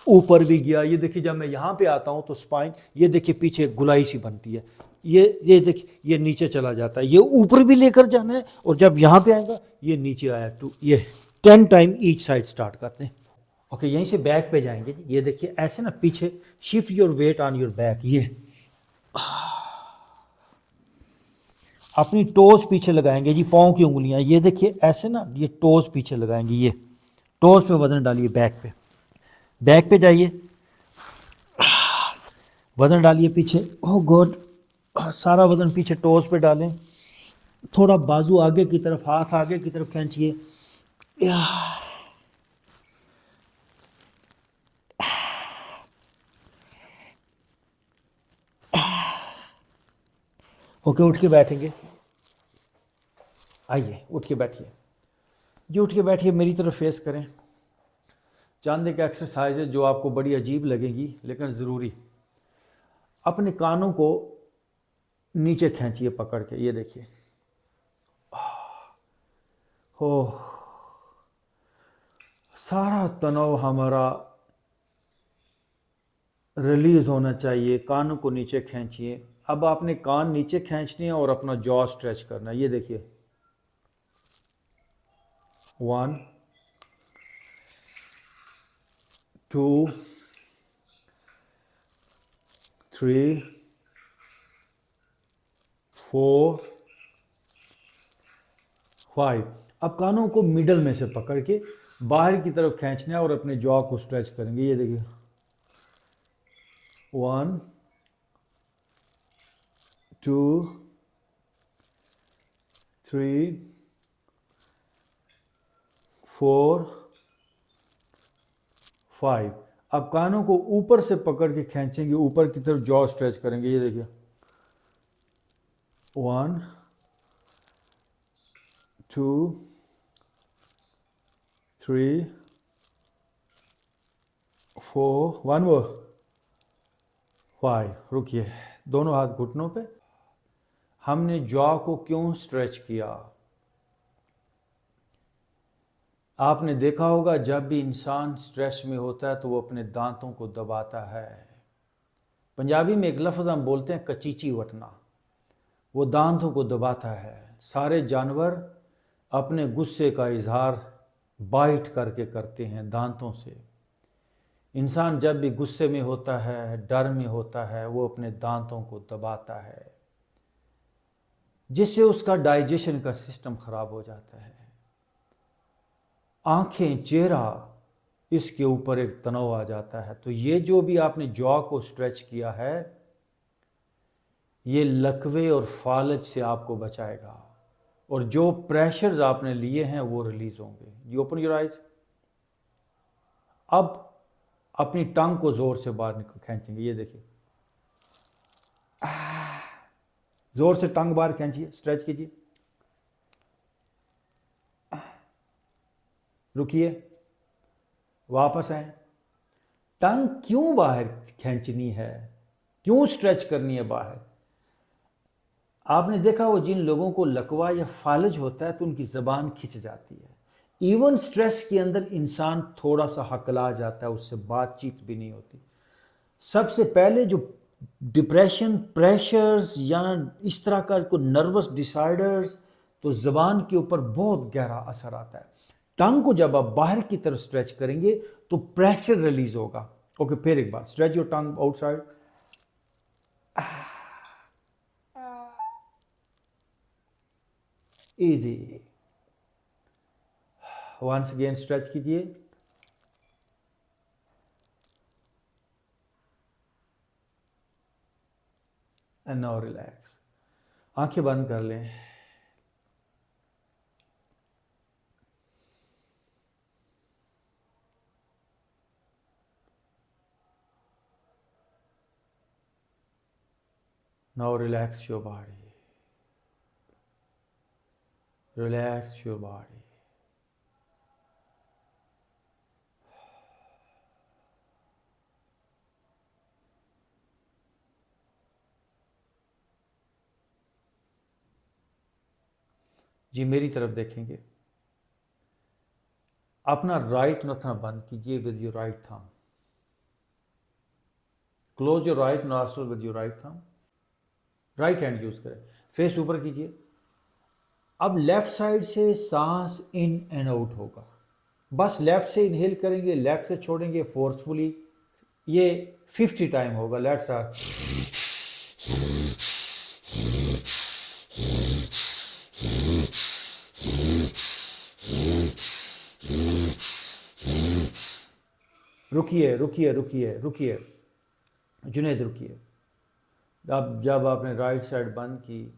[SPEAKER 1] ऊपर भी गया। ये देखिए, जब मैं यहां पे आता हूं तो स्पाइन, ये देखिए पीछे गुलाई सी बनती है, ये देखिए ये नीचे चला जाता है, ये ऊपर भी लेकर जाना है, और जब यहां पे आएगा ये नीचे आया, तो ये 10 टाइम ईच साइड स्टार्ट करते हैं। ओके, यहीं से बैक पे जाएंगे। ये देखिए ऐसे ना, पीछे shift your weight on your back. ये अपनी टोज पीछे लगाएंगे जी, पाँव की उंगलियां, ये देखिए ऐसे ना, ये टोज पीछे लगाएंगे, ये टोज पे वजन डालिए, बैक पे, बैक पे जाइए, वजन डालिए पीछे। ओह गॉड, सारा वजन पीछे टोज पे डालें। थोड़ा बाजू आगे की तरफ, हाथ आगे की तरफ खींचिए। ओके, उठ के बैठेंगे। आइए, उठ के बैठिए जी, उठ के बैठिए, मेरी तरफ फेस करें। चांदे का एक्सरसाइज है जो आपको बड़ी अजीब लगेगी, लेकिन ज़रूरी। अपने कानों को नीचे खींचिए पकड़ के, ये देखिए, हो, सारा तनाव हमारा रिलीज होना चाहिए। कानों को नीचे खींचिए। अब आपने कान नीचे खींचने हैं और अपना जॉ स्ट्रेच करना है। ये देखिए, 1 2 3 4 5। अब कानों को मिडल में से पकड़ के बाहर की तरफ खींचना है और अपने जॉ को स्ट्रेच करेंगे। ये देखिए, 1 2 3 4 5। अब कानों को ऊपर से पकड़ के खींचेंगे, ऊपर की तरफ जॉ स्ट्रेच करेंगे। ये देखिए, 1 2 3 4, 1 more 5। रुकिए, दोनों हाथ घुटनों पे। हमने जॉ को क्यों स्ट्रेच किया? आपने देखा होगा, जब भी इंसान स्ट्रेस में होता है तो वो अपने दांतों को दबाता है। पंजाबी में एक लफ्ज़ हम बोलते हैं, कचीची वटना। वो दांतों को दबाता है। सारे जानवर अपने गुस्से का इजहार बाइट करके करते हैं, दांतों से। इंसान जब भी गुस्से में होता है, डर में होता है, वो अपने दांतों को दबाता है, जिससे उसका डाइजेशन का सिस्टम खराब हो जाता है। आंखें, चेहरा, इसके ऊपर एक तनाव आ जाता है। तो ये जो भी आपने जॉ को स्ट्रेच किया है, ये लकवे और फालज से आपको बचाएगा, और जो प्रेशर्स आपने लिए हैं वो रिलीज होंगे। You open your eyes. अब अपनी टंग को जोर से बाहर निकल खींचेंगे। ये देखिए, जोर से टंग बाहर खींचिए, स्ट्रेच कीजिए। रुकिए, वापस आए, टंग क्यों बाहर खींचनी है, क्यों स्ट्रेच करनी है बाहर? आपने देखा हो जिन लोगों को लकवा या फालज होता है तो उनकी जबान खिंच जाती है। इवन स्ट्रेस के अंदर इंसान थोड़ा सा हकला जाता है, उससे बातचीत भी नहीं होती। सबसे पहले जो डिप्रेशन, प्रेशर्स या इस तरह का को नर्वस डिसऑर्डर्स, तो जबान के ऊपर बहुत गहरा असर आता है। टंग को जब आप बाहर की तरफ स्ट्रेच करेंगे तो प्रेशर रिलीज होगा। ओके, फिर एक बार stretch your tongue outside. Easy. Once again stretch कीजिए। And now relax. आंखें बंद कर लें। Now relax your body. Relax your body. जी मेरी तरफ देखेंगे। अपना राइट नथना बंद कीजिए with your right thumb. Close your right nostril with your right thumb. Right hand use करें। फेस ऊपर कीजिए। अब लेफ्ट साइड से सांस इन एंड आउट होगा। बस लेफ्ट से इनहेल करेंगे, लेफ्ट से छोड़ेंगे फोर्सफुली। ये 50 टाइम होगा। Let's start. रुकिए रुकिए रुकिए रुकिए, जुनेद रुकिए। अब जब आपने राइट साइड बंद की,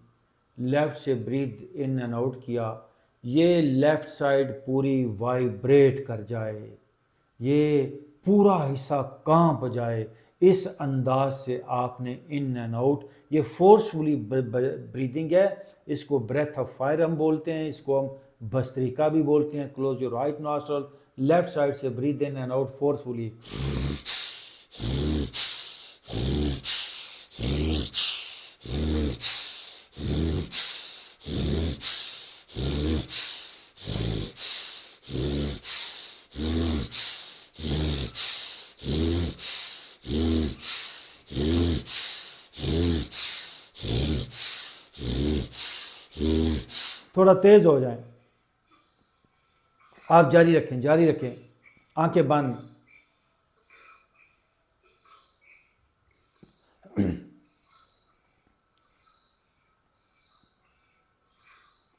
[SPEAKER 1] लेफ्ट से ब्रीथ इन एंड आउट किया, ये लेफ्ट साइड पूरी वाइब्रेट कर जाए, ये पूरा हिस्सा कांप जाए। इस अंदाज से आपने इन एंड आउट, ये फोर्सफुली ब्रीदिंग है। इसको ब्रेथ ऑफ फायर हम बोलते हैं, इसको हम भस्त्रिका भी बोलते हैं। Close your right nostril, left side से breathe in and out forcefully. थोड़ा तेज हो जाए। आप जारी रखें, जारी रखें, आंखें बंद।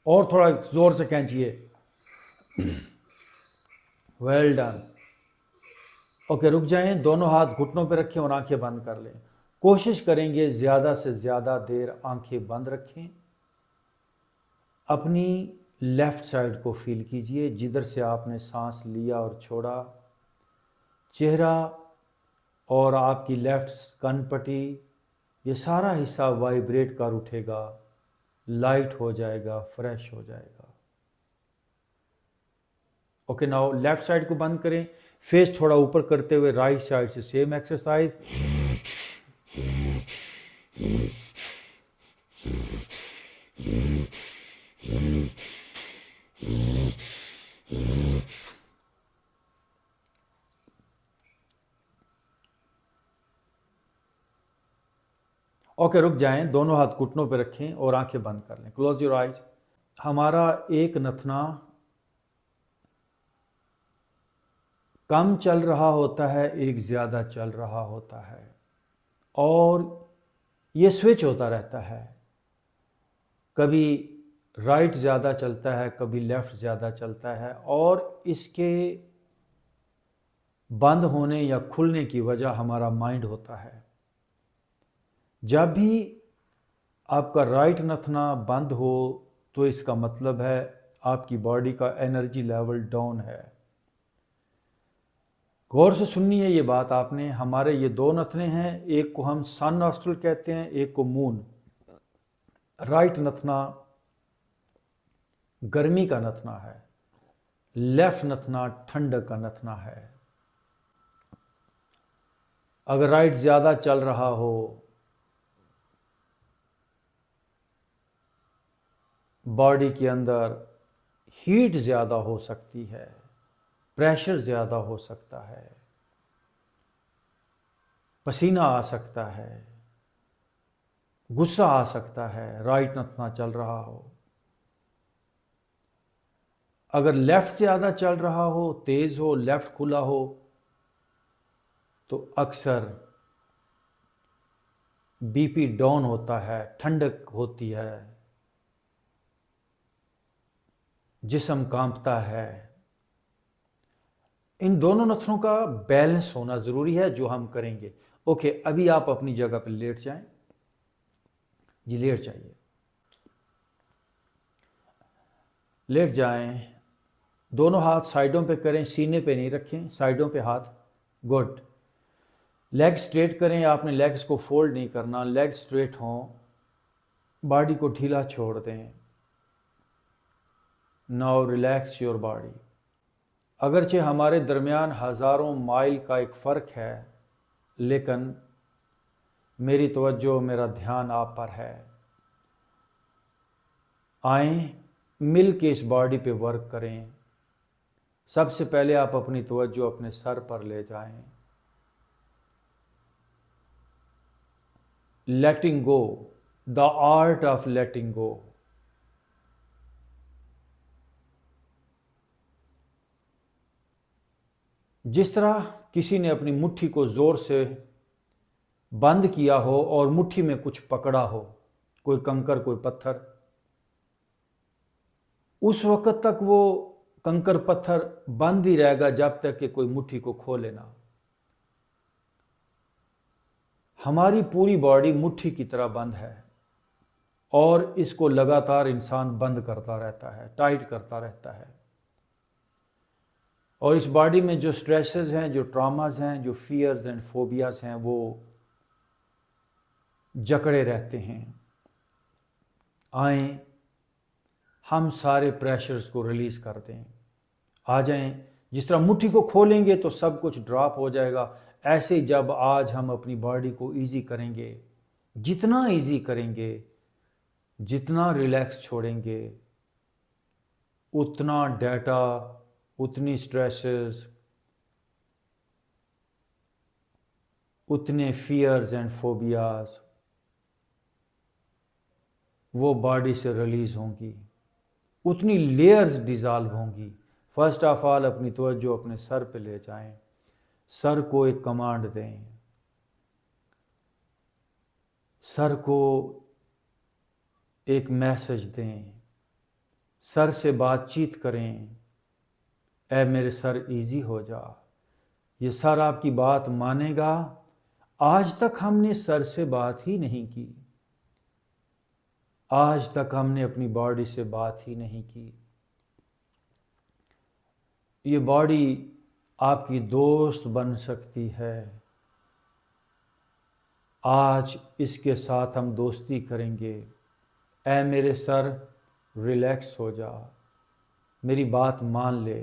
[SPEAKER 1] और थोड़ा जोर से खींचिए। Well done. ओके, रुक जाएं, दोनों हाथ घुटनों पे रखें और आंखें बंद कर लें। कोशिश करेंगे ज़्यादा से ज़्यादा देर आंखें बंद रखें। अपनी लेफ्ट साइड को फील कीजिए, जिधर से आपने सांस लिया और छोड़ा। चेहरा और आपकी लेफ्ट कनपट्टी, ये सारा हिस्सा वाइब्रेट कर उठेगा, लाइट हो जाएगा, फ्रेश हो जाएगा। ओके, नाउ लेफ्ट साइड को बंद करें। फेस थोड़ा ऊपर करते हुए राइट साइड से सेम एक्सरसाइज। ओके, रुक जाएं, दोनों हाथ घुटनों पे रखें और आंखें बंद कर लें। Close your eyes. हमारा एक नथना कम चल रहा होता है, एक ज़्यादा चल रहा होता है, और ये स्विच होता रहता है। कभी राइट ज़्यादा चलता है, कभी लेफ़्ट ज़्यादा चलता है, और इसके बंद होने या खुलने की वजह हमारा माइंड होता है। जब भी आपका राइट नथना बंद हो तो इसका मतलब है आपकी बॉडी का एनर्जी लेवल डाउन है। गौर से सुननी है ये बात आपने। हमारे ये दो नथने हैं, एक को हम सन नॉस्ट्रल कहते हैं, एक को मून। राइट नथना गर्मी का नथना है, लेफ्ट नथना ठंडक का नथना है। अगर राइट ज़्यादा चल रहा हो, बॉडी के अंदर हीट ज़्यादा हो सकती है, प्रेशर ज़्यादा हो सकता है, पसीना आ सकता है, गुस्सा आ सकता है, राइट नथना चल रहा हो। अगर लेफ्ट ज़्यादा चल रहा हो, तेज़ हो, लेफ्ट खुला हो, तो अक्सर बीपी डाउन होता है, ठंडक होती है, जिस्म कांपता है। इन दोनों नथनों का बैलेंस होना ज़रूरी है, जो हम करेंगे। ओके, अभी आप अपनी जगह पर लेट जाएं। जी, लेट जाइए, लेट जाएं। दोनों हाथ साइडों पे करें, सीने पे नहीं रखें, साइडों पे हाथ। गुड। लेग स्ट्रेट करें, आपने लेग्स को फोल्ड नहीं करना, लेग स्ट्रेट हों, बॉडी को ढीला छोड़ दें। Now relax your body. अगरचे हमारे दरमियान हज़ारों माइल का एक फ़र्क है, लेकिन मेरी तवज्जो, मेरा ध्यान आप पर है। आएं, मिल के इस बॉडी पे वर्क करें। सबसे पहले आप अपनी तवज्जो अपने सर पर ले जाएं। लेटिंग गो, द आर्ट ऑफ लेटिंग गो। जिस तरह किसी ने अपनी मुट्ठी को जोर से बंद किया हो और मुट्ठी में कुछ पकड़ा हो, कोई कंकर, कोई पत्थर, उस वक्त तक वो कंकर पत्थर बंद ही रहेगा जब तक कि कोई मुट्ठी को खोले ना। हमारी पूरी बॉडी मुट्ठी की तरह बंद है और इसको लगातार इंसान बंद करता रहता है, टाइट करता रहता है। और इस बॉडी में जो स्ट्रेसेस हैं, जो ट्रॉमास हैं, जो फियर्स एंड फोबियाज हैं, वो जकड़े रहते हैं। आएं, हम सारे प्रेशर्स को रिलीज़ कर दें। आ जाएं। जिस तरह मुट्ठी को खोलेंगे तो सब कुछ ड्रॉप हो जाएगा, ऐसे जब आज हम अपनी बॉडी को ईजी करेंगे, जितना ईजी करेंगे, जितना रिलैक्स छोड़ेंगे, उतना डाटा, उतनी स्ट्रेसेस, उतने फियर्स एंड फोबियाज वो बॉडी से रिलीज़ होंगी, उतनी लेयर्स डिज़ाल्व होंगी। फर्स्ट ऑफ ऑल अपनी तवज्जो अपने सर पे ले जाएं। सर को एक कमांड दें, सर को एक मैसेज दें, सर से बातचीत करें। ऐ मेरे सर इजी हो जा। ये सर आपकी बात मानेगा। आज तक हमने सर से बात ही नहीं की, आज तक हमने अपनी बॉडी से बात ही नहीं की। ये बॉडी आपकी दोस्त बन सकती है। आज इसके साथ हम दोस्ती करेंगे। ऐ मेरे सर, रिलैक्स हो जा, मेरी बात मान ले।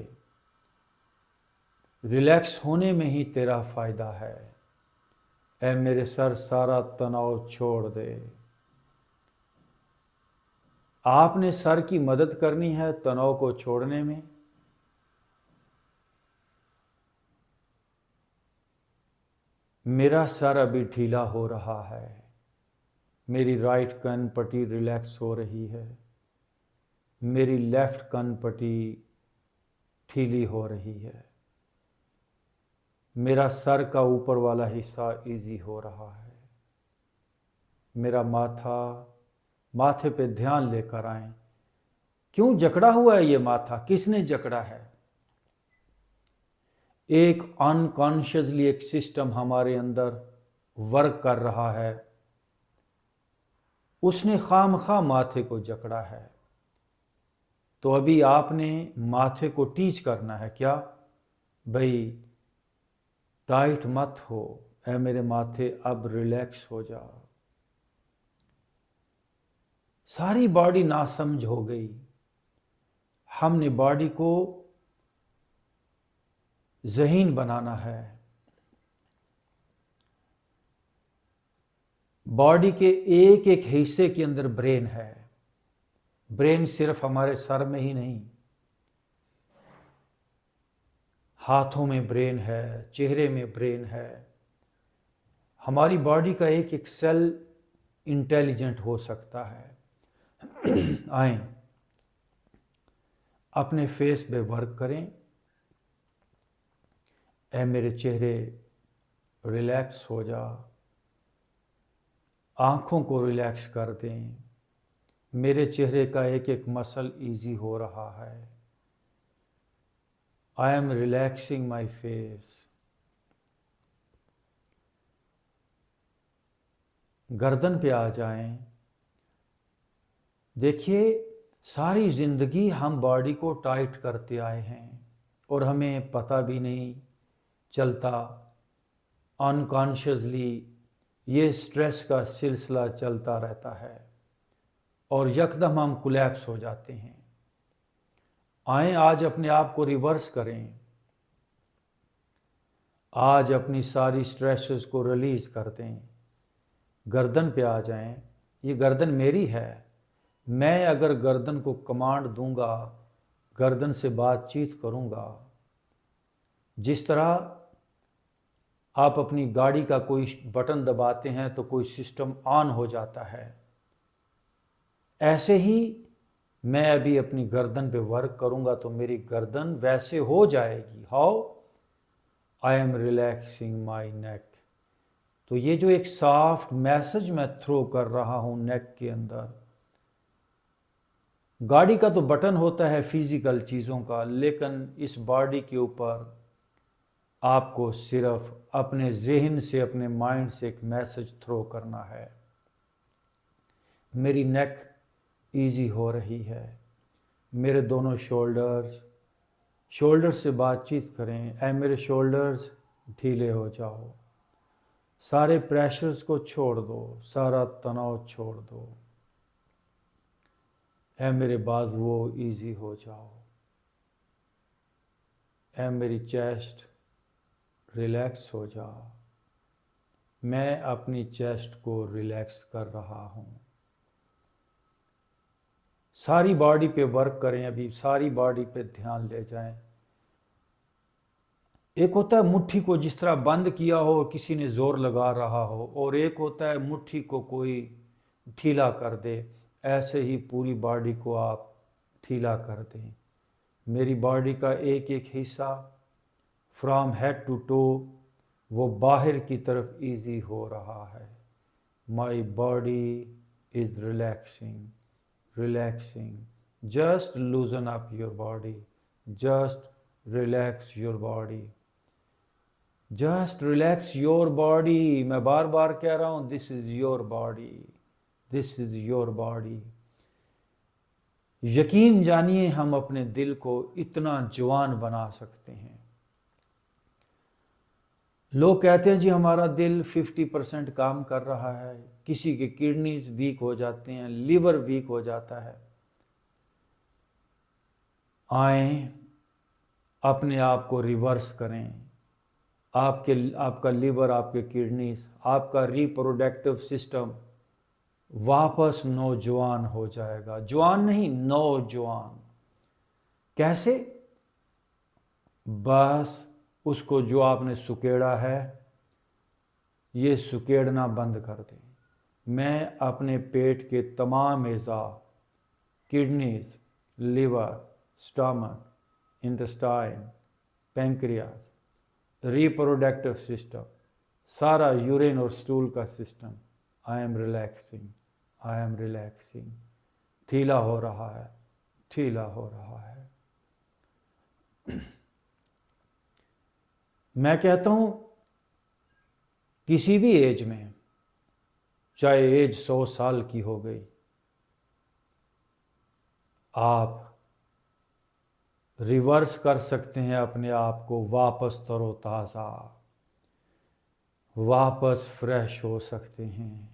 [SPEAKER 1] रिलैक्स होने में ही तेरा फ़ायदा है। ऐ मेरे सर, सारा तनाव छोड़ दे। आपने सर की मदद करनी है तनाव को छोड़ने में। मेरा सर अभी ढीला हो रहा है, मेरी राइट कान पट्टी रिलैक्स हो रही है, मेरी लेफ्ट कान पट्टी ढीली हो रही है, मेरा सर का ऊपर वाला हिस्सा इजी हो रहा है, मेरा माथे पे ध्यान लेकर आए। क्यों जकड़ा हुआ है ये माथा, किसने जकड़ा है? एक अनकॉन्शियसली एक सिस्टम हमारे अंदर वर्क कर रहा है, उसने खामखा माथे को जकड़ा है। तो अभी आपने माथे को टीच करना है क्या? भाई टाइट मत हो, ऐ मेरे माथे अब रिलैक्स हो जा। सारी बॉडी नासमझ हो गई। हमने बॉडी को ज़हीन बनाना है। बॉडी के एक एक हिस्से के अंदर ब्रेन है। ब्रेन सिर्फ हमारे सर में ही नहीं, हाथों में ब्रेन है, चेहरे में ब्रेन है। हमारी बॉडी का एक एक सेल इंटेलिजेंट हो सकता है। आए अपने फेस पे वर्क करें। ऐ मेरे चेहरे रिलैक्स हो जा, आंखों को रिलैक्स कर दें। मेरे चेहरे का एक एक मसल इजी हो रहा है। आई एम रिलैक्सिंग माई फेस। गर्दन पे आ जाएं। देखिए, सारी जिंदगी हम बॉडी को टाइट करते आए हैं और हमें पता भी नहीं चलता। अनकॉन्शियसली ये स्ट्रेस का सिलसिला चलता रहता है और यकदम हम कोलैप्स हो जाते हैं। आए आज अपने आप को रिवर्स करें। आज अपनी सारी स्ट्रेसेस को रिलीज कर दें। गर्दन पे आ जाएं। ये गर्दन मेरी है। मैं अगर गर्दन को कमांड दूंगा, गर्दन से बातचीत करूंगा। जिस तरह आप अपनी गाड़ी का कोई बटन दबाते हैं तो कोई सिस्टम ऑन हो जाता है, ऐसे ही मैं अभी अपनी गर्दन पे वर्क करूंगा तो मेरी गर्दन वैसे हो जाएगी। हाउ? आई एम रिलैक्सिंग माई नेक। तो ये जो एक सॉफ्ट मैसेज मैं थ्रो कर रहा हूं नेक के अंदर, गाड़ी का तो बटन होता है फिजिकल चीज़ों का, लेकिन इस बॉडी के ऊपर आपको सिर्फ अपने जहन से, अपने माइंड से एक मैसेज थ्रो करना है। मेरी नेक इजी हो रही है। मेरे दोनों शोल्डर्स से बातचीत करें। ऐ मेरे शोल्डर्स ढीले हो जाओ। सारे प्रेशर्स को छोड़ दो, सारा तनाव छोड़ दो। ऐ मेरे बाजुओं इजी हो जाओ। ऐ मेरी चेस्ट रिलैक्स हो जा। मैं अपनी चेस्ट को रिलैक्स कर रहा हूं। सारी बॉडी पे वर्क करें। अभी सारी बॉडी पे ध्यान ले जाएं। एक होता है मुट्ठी को जिस तरह बंद किया हो, किसी ने जोर लगा रहा हो, और एक होता है मुट्ठी को कोई ढीला कर दे। ऐसे ही पूरी बॉडी को आप ढीला कर दें। मेरी बॉडी का एक एक हिस्सा फ्रॉम हेड टू टो वो बाहर की तरफ इजी हो रहा है। My body is relaxing, relaxing. Just लूजन up your body, just relax your body, just relax your body. मैं बार बार कह रहा हूं, this is your body, this is your body. यकीन जानिए हम अपने दिल को इतना जवान बना सकते हैं। लोग कहते हैं जी हमारा दिल 50% काम कर रहा है, किसी के किडनीज वीक हो जाते हैं, लिवर वीक हो जाता है। आए अपने आप को रिवर्स करें। आपका लिवर, आपके किडनीज, आपका रिप्रोडक्टिव सिस्टम वापस नौजवान हो जाएगा। जवान नहीं, नौजवान। कैसे? बस उसको जो आपने सुकेड़ा है, ये सुकेड़ना बंद कर दें। मैं अपने पेट के तमाम एज़ा, kidneys, liver, stomach, intestine, pancreas, reproductive system, सारा यूरिन और स्टूल का system, I am relaxing, I am relaxing. ढीला हो रहा है, ढीला हो रहा है। मैं कहता हूं किसी भी एज में, चाहे एज 100 साल की हो गई, आप रिवर्स कर सकते हैं अपने आप को, वापस तरोताज़ा, वापस फ्रेश हो सकते हैं।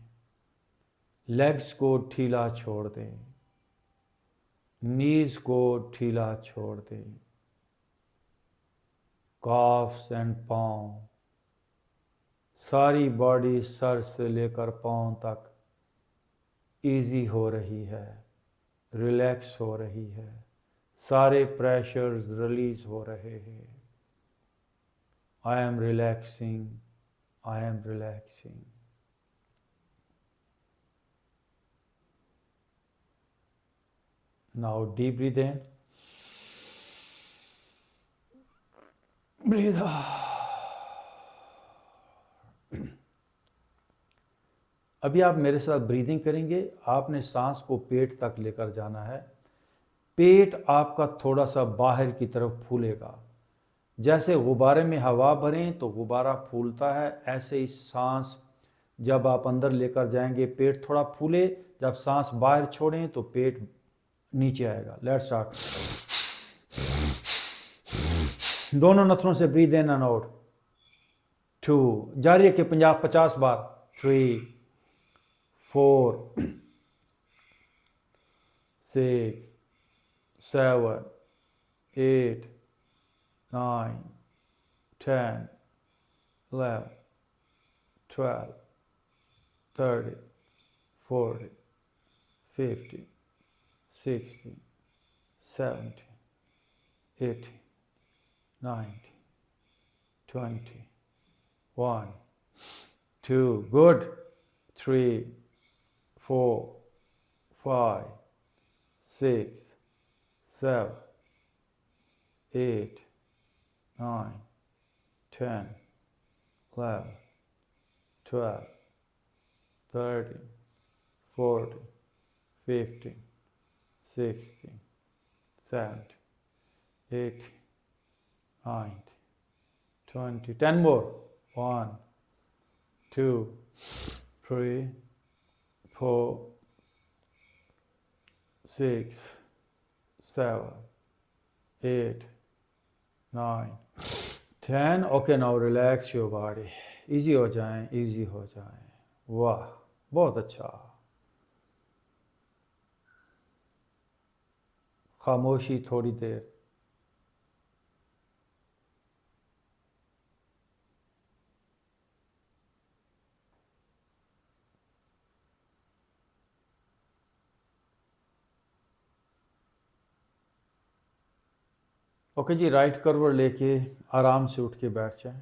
[SPEAKER 1] लेग्स को ढीला छोड़ दें, नीज को ढीला छोड़ दें, कॉफ्स एंड पाँव सारी बॉडी सर से लेकर पांव तक इजी हो रही है, रिलैक्स हो रही है, सारे प्रेशर्स रिलीज हो रहे हैं। I am relaxing, I am relaxing. Now deep breathe in, breathe out. अभी आप मेरे साथ ब्रीदिंग करेंगे। आपने सांस को पेट तक लेकर जाना है। पेट आपका थोड़ा सा बाहर की तरफ फूलेगा। जैसे गुब्बारे में हवा भरें तो गुब्बारा फूलता है, ऐसे ही सांस जब आप अंदर लेकर जाएंगे पेट थोड़ा फूले, जब सांस बाहर छोड़ें तो पेट नीचे आएगा। Let's start. दोनों नथनों से ब्रीद इन एंड आउट। 2, जारी रखिए 50 बार। 3, 4, 6, 7, 8, 9, 10, 11, 12, 13, 14, 15, 16, 17, 18, 19, 20, 1, 2, good, 3, 4, 5, 6, 7, 8, 9, 10, 11, 12, 13, 14, 15, 16, 17, 18, 19, 20. 10 more. 1, 2, 3, 4, 6, 7, 8, 9, 10. Okay, now relax your body. Easy हो जाएं, easy हो जाएं। वाह, बहुत अच्छा। खामोशी थोड़ी देर। ओके जी, राइट करवट लेके आराम से उठ के बैठ जाएं।